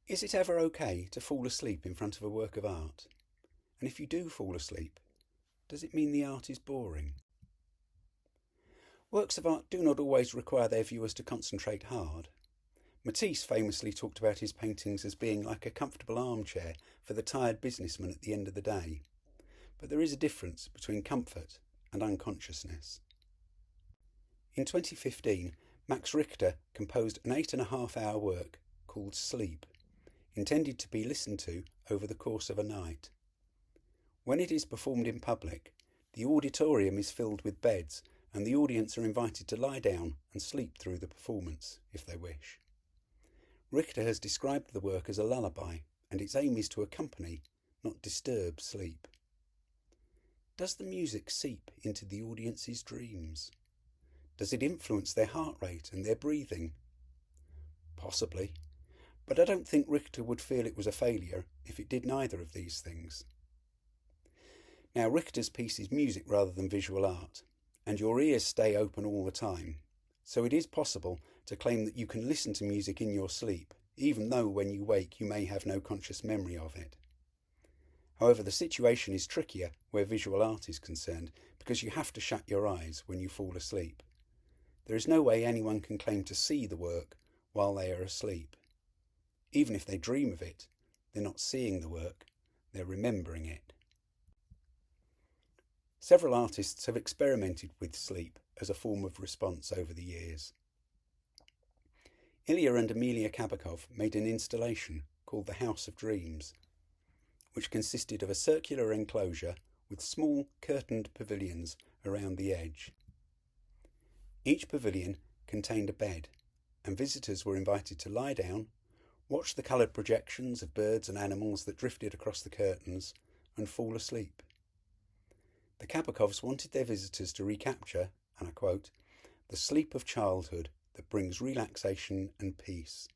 Is it ever okay to fall asleep in front of a work of art? And if you do fall asleep, does it mean the art is boring? Works of art do not always require their viewers to concentrate hard. Matisse famously talked about his paintings as being like a comfortable armchair for the tired businessman at the end of the day. But there is a difference between comfort and unconsciousness. In 2015, Max Richter composed an 8.5-hour work called Sleep, intended to be listened to over the course of a night. When it is performed in public, the auditorium is filled with beds and the audience are invited to lie down and sleep through the performance, if they wish. Richter has described the work as a lullaby, and its aim is to accompany, not disturb, sleep. Does the music seep into the audience's dreams? Does it influence their heart rate and their breathing? Possibly, but I don't think Richter would feel it was a failure if it did neither of these things. Now, Richter's piece is music rather than visual art, and your ears stay open all the time, so it is possible to claim that you can listen to music in your sleep, even though when you wake you may have no conscious memory of it. However, the situation is trickier where visual art is concerned, because you have to shut your eyes when you fall asleep. There is no way anyone can claim to see the work while they are asleep. Even if they dream of it, they're not seeing the work, they're remembering it. Several artists have experimented with sleep as a form of response over the years. Ilya and Amelia Kabakov made an installation called the House of Dreams, which consisted of a circular enclosure with small curtained pavilions around the edge. Each pavilion contained a bed, and visitors were invited to lie down, watch the coloured projections of birds and animals that drifted across the curtains, and fall asleep. The Kabakovs wanted their visitors to recapture, and I quote, "the sleep of childhood that brings relaxation and peace."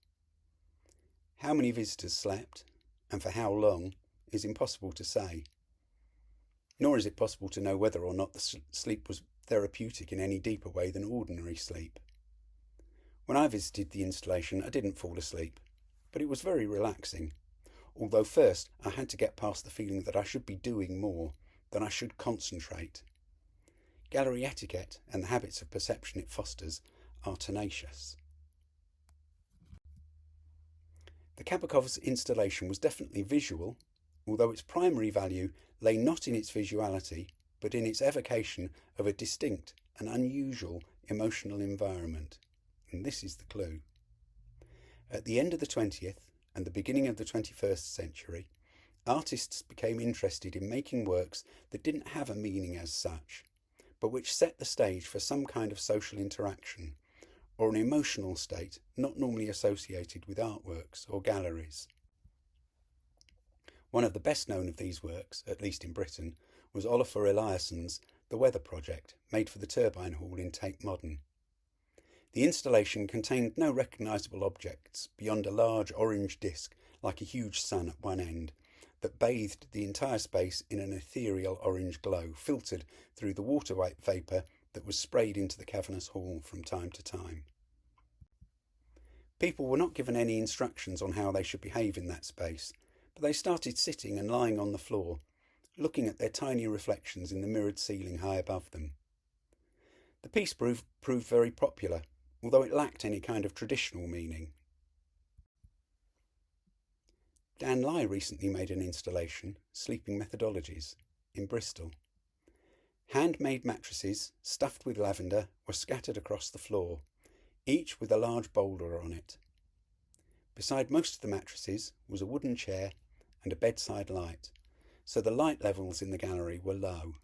How many visitors slept, and for how long, is impossible to say. Nor is it possible to know whether or not the sleep was therapeutic in any deeper way than ordinary sleep. When I visited the installation, I didn't fall asleep, but it was very relaxing, although first I had to get past the feeling that I should be doing more, that I should concentrate. Gallery etiquette and the habits of perception it fosters are tenacious. The Kabakov's installation was definitely visual, although its primary value lay not in its visuality, but in its evocation of a distinct and unusual emotional environment. And this is the clue. At the end of the 20th and the beginning of the 21st century, artists became interested in making works that didn't have a meaning as such, but which set the stage for some kind of social interaction, or an emotional state not normally associated with artworks or galleries. One of the best known of these works, at least in Britain, was Olafur Eliasson's The Weather Project, made for the Turbine Hall in Tate Modern. The installation contained no recognisable objects beyond a large orange disc like a huge sun at one end, that bathed the entire space in an ethereal orange glow, filtered through the water vapour that was sprayed into the cavernous hall from time to time. People were not given any instructions on how they should behave in that space, but they started sitting and lying on the floor, looking at their tiny reflections in the mirrored ceiling high above them. The piece proved very popular, although it lacked any kind of traditional meaning. Dan Lai recently made an installation, Sleeping Methodologies, in Bristol. Handmade mattresses, stuffed with lavender, were scattered across the floor, each with a large boulder on it. Beside most of the mattresses was a wooden chair and a bedside light, so the light levels in the gallery were low.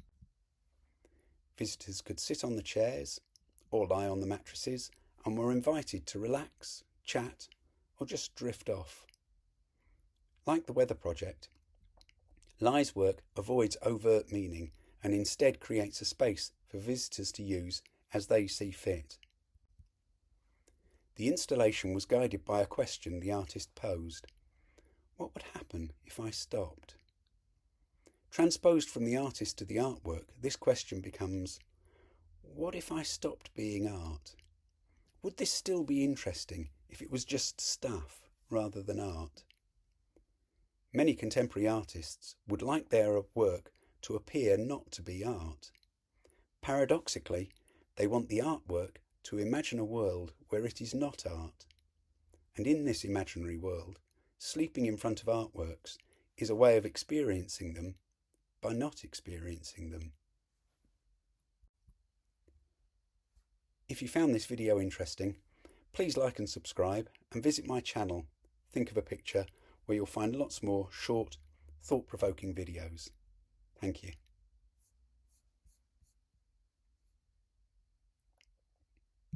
Visitors could sit on the chairs or lie on the mattresses and were invited to relax, chat, or just drift off. Like the Weather Project, Lai's work avoids overt meaning and instead creates a space for visitors to use as they see fit. The installation was guided by a question the artist posed. What would happen if I stopped? Transposed from the artist to the artwork, this question becomes, what if I stopped being art? Would this still be interesting if it was just stuff rather than art? Many contemporary artists would like their work to appear not to be art. Paradoxically, they want the artwork to imagine a world where it is not art. And in this imaginary world, sleeping in front of artworks is a way of experiencing them by not experiencing them. If you found this video interesting, please like and subscribe and visit my channel, Think of a Picture, where you'll find lots more short, thought-provoking videos. Thank you.